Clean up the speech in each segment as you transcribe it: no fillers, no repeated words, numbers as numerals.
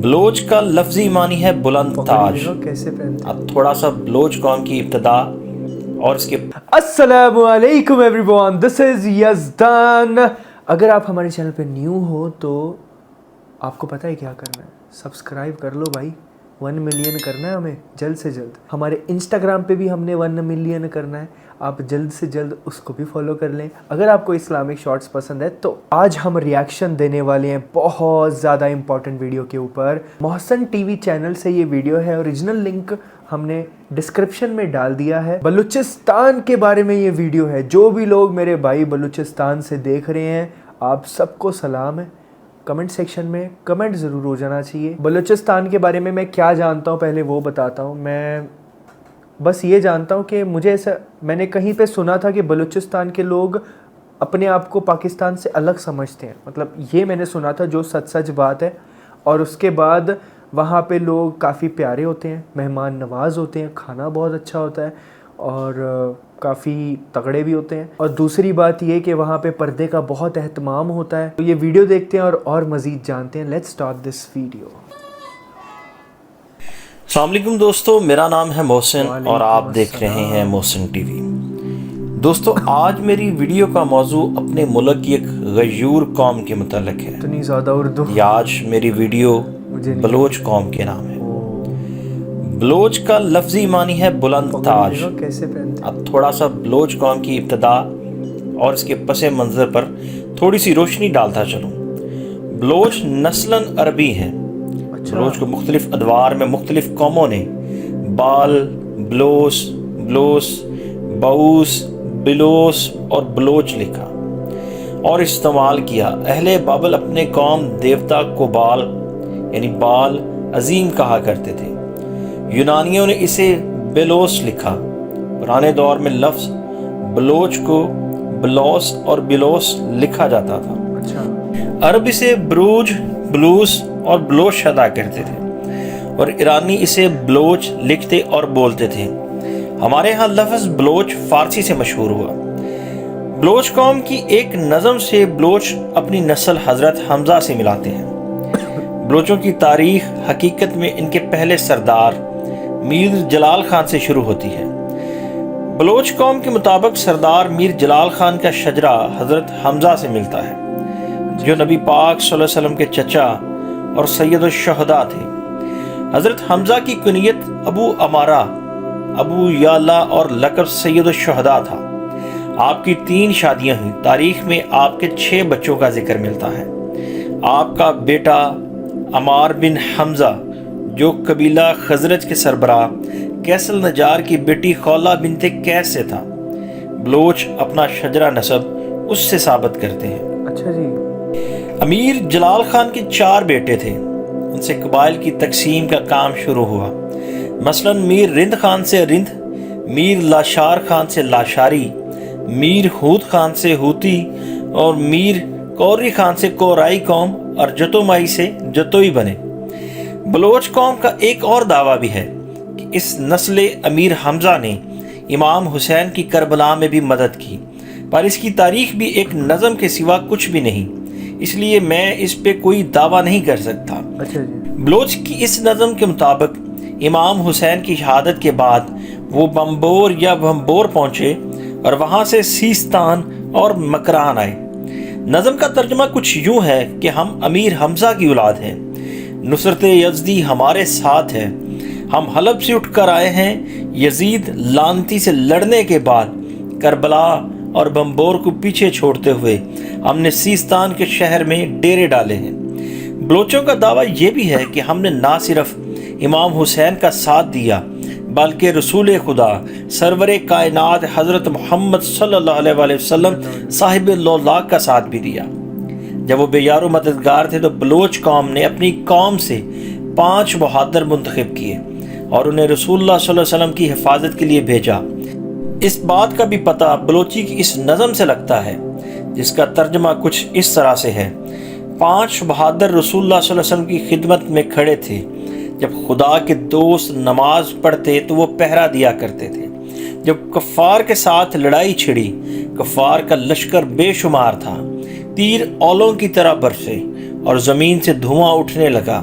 بلوچ کا لفظی معنی ہے بلند تاج۔ اب تھوڑا سا بلوچ قوم کی ابتدا اور اس کے السلام علیکم ایوری ون، دس از یزدان۔ اگر آپ ہمارے چینل پہ نیو ہو تو آپ کو پتہ ہے کیا کرنا ہے، سبسکرائب کر لو بھائی، 1 ملین کرنا ہے ہمیں جلد سے جلد۔ ہمارے انسٹاگرام پہ بھی ہم نے 1 ملین کرنا ہے، آپ جلد سے جلد اس کو بھی فالو کر لیں۔ اگر آپ کو اسلامک شارٹس پسند ہے تو آج ہم ریاکشن دینے والے ہیں بہت زیادہ امپورٹنٹ ویڈیو کے اوپر۔ محسن ٹی وی چینل سے یہ ویڈیو ہے، اوریجنل لنک ہم نے ڈسکرپشن میں ڈال دیا ہے۔ بلوچستان کے بارے میں یہ ویڈیو ہے۔ جو بھی لوگ میرے بھائی بلوچستان سے دیکھ رہے ہیں، آپ سب کو سلام ہے۔ کمنٹ سیکشن میں کمنٹ ضرور ہو جانا چاہیے۔ بلوچستان کے بارے میں کیا جانتا ہوں پہلے وہ بتاتا ہوں۔ میں بس یہ جانتا ہوں کہ مجھے ایسا، میں نے کہیں پہ سنا تھا کہ بلوچستان کے لوگ اپنے آپ کو پاکستان سے الگ سمجھتے ہیں، مطلب یہ میں نے سنا تھا، جو سچ بات ہے۔ اور اس کے بعد وہاں پہ لوگ کافی پیارے ہوتے ہیں، مہمان نواز ہوتے ہیں، کھانا بہت اچھا ہوتا ہے اور کافی تگڑے بھی ہوتے ہیں۔ اور دوسری بات یہ کہ وہاں پہ پردے کا بہت اہتمام ہوتا ہے۔ تو یہ ویڈیو دیکھتے ہیں اور مزید جانتے ہیں۔ Let's start this video. السلام علیکم دوستو، میرا نام ہے محسن اور آپ دیکھ رہے ہیں محسن ٹی وی۔ دوستو آج میری ویڈیو کا موضوع اپنے ملک کی ایک غیور قوم کے متعلق ہے۔ اتنی زیادہ اردو یہ آج میری ویڈیو بلوچ قوم کے نام ہے۔ بلوچ کا لفظی معنی ہے بلند تاج۔ اب تھوڑا سا بلوچ قوم کی ابتدا اور اس کے پس منظر پر تھوڑی سی روشنی ڈالتا چلوں۔ بلوچ نسلاً عربی ہیں۔ بلوچ کو مختلف ادوار میں مختلف قوموں نے بال، بلوس، بلوس، باؤس، بلوس اور بلوچ لکھا اور استعمال کیا۔ اہل بابل اپنے قوم دیوتا کو بال یعنی بال عظیم کہا کرتے تھے۔ یونانیوں نے اسے بیلوس لکھا۔ پرانے دور میں لفظ بلوچ کو بلوس اور بلوس لکھا جاتا تھا۔ عرب اسے بروج، بلوس اور بلوش ادا کرتے تھے اور ایرانی اسے بلوچ لکھتے اور بولتے تھے۔ ہمارے ہاں لفظ بلوچ فارسی سے مشہور ہوا۔ بلوچ قوم کی ایک نظم سے بلوچ اپنی نسل حضرت حمزہ سے ملاتے ہیں۔ بلوچوں کی تاریخ حقیقت میں ان کے پہلے سردار میر جلال خان سے شروع ہوتی ہے۔ بلوچ قوم کے مطابق سردار میر جلال خان کا شجرہ حضرت حمزہ سے ملتا ہے، جو نبی پاک صلی اللہ علیہ وسلم کے چچا اور سید الشہداء تھے۔ حضرت حمزہ کی کنیت ابو امارہ، ابو یالا اور لقب سید الشہداء تھا۔ آپ کی 3 شادیاں ہوئیں۔ تاریخ میں آپ کے 6 بچوں کا ذکر ملتا ہے۔ آپ کا بیٹا عمار بن حمزہ جو قبیلہ خزرج کے سربراہ کیسل نجار کی بیٹی خولہ بنت قیس سے تھا۔ بلوچ اپنا شجرہ نسب اس سے ثابت کرتے ہیں۔ اچھا جی۔ امیر جلال خان کے 4 بیٹے تھے۔ ان سے قبائل کی تقسیم کا کام شروع ہوا۔ مثلا میر رند خان سے رند، میر لاشار خان سے لاشاری، میر ہود خان سے ہوتی اور میر کوری خان سے کورائی قوم اور جتومائی سے جتوئی بنے۔ بلوچ قوم کا ایک اور دعویٰ بھی ہے کہ اس نسل امیر حمزہ نے امام حسین کی کربلا میں بھی مدد کی، پر اس کی تاریخ بھی ایک نظم کے سوا کچھ بھی نہیں، اس لیے میں اس پہ کوئی دعویٰ نہیں کر سکتا۔ بلوچ کی اس نظم کے مطابق امام حسین کی شہادت کے بعد وہ بمبور یا بھمبور پہنچے اور وہاں سے سیستان اور مکران آئے۔ نظم کا ترجمہ کچھ یوں ہے کہ ہم امیر حمزہ کی اولاد ہیں، نصرت یزدی ہمارے ساتھ ہے، ہم حلب سے اٹھ کر آئے ہیں، یزید لعنتی سے لڑنے کے بعد کربلا اور بمبور کو پیچھے چھوڑتے ہوئے ہم نے سیستان کے شہر میں ڈیرے ڈالے ہیں۔ بلوچوں کا دعویٰ یہ بھی ہے کہ ہم نے نہ صرف امام حسین کا ساتھ دیا بلکہ رسول خدا سرور کائنات حضرت محمد صلی اللہ علیہ وآلہ وسلم صاحب اللہ کا ساتھ بھی دیا۔ جب وہ بے یار و مددگار تھے تو بلوچ قوم نے اپنی قوم سے 5 بہادر منتخب کیے اور انہیں رسول اللہ صلی اللہ علیہ وسلم کی حفاظت کے لیے بھیجا۔ اس بات کا بھی پتہ بلوچی کی اس نظم سے لگتا ہے، جس کا ترجمہ کچھ اس طرح سے ہے۔ 5 بہادر رسول اللہ صلی اللہ علیہ وسلم کی خدمت میں کھڑے تھے۔ جب خدا کے دوست نماز پڑھتے تو وہ پہرا دیا کرتے تھے۔ جب کفار کے ساتھ لڑائی چھڑی، کفار کا لشکر بے شمار تھا، تیر اولوں کی طرح برسے اور زمین سے دھواں اٹھنے لگا۔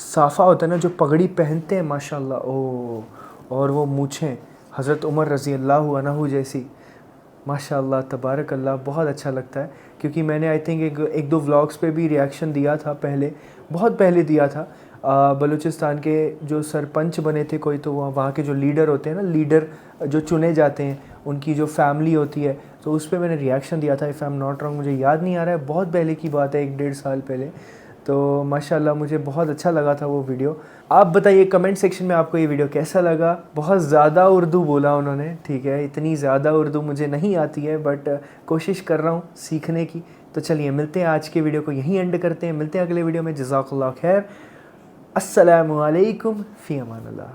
صافہ ہوتا ہے نا جو پگڑی پہنتے ہیں ماشاء اللہ، او، اور وہ مونچھیں حضرت عمر رضی اللہ عنہ جیسی، ماشاء اللہ تبارک اللہ، بہت اچھا لگتا ہے. کیونکہ میں نے آئی تھنک ایک دو ولاگس پہ بھی ریئیکشن دیا تھا پہلے، بہت پہلے دیا تھا. بلوچستان کے جو سرپنچ بنے تھے کوئی، تو وہاں کے جو لیڈر ہوتے ہیں نا، لیڈر جو چنے جاتے ہیں، ان کی جو فیملی ہوتی ہے، تو اس پہ میں نے ریئیکشن دیا تھا. If I am not wrong, مجھے یاد نہیں آ رہا ہے، بہت پہلے کی بات ہے، 1-1.5 سال پہلے. تو ماشاء اللہ مجھے بہت اچھا لگا تھا وہ ویڈیو. آپ بتائیے کمنٹ سیکشن میں آپ کو یہ ویڈیو کیسا لگا. بہت زیادہ اردو بولا انہوں نے، ٹھیک ہے، اتنی زیادہ اردو مجھے نہیں آتی ہے، بٹ کوشش کر رہا ہوں سیکھنے کی. تو چلیے ملتے ہیں، آج کے ویڈیو کو یہیں اینڈ کرتے ہیں، ملتے ہیں اگلے ویڈیو میں. جزاک اللہ خیر، السلام علیکم، فی امان اللہ.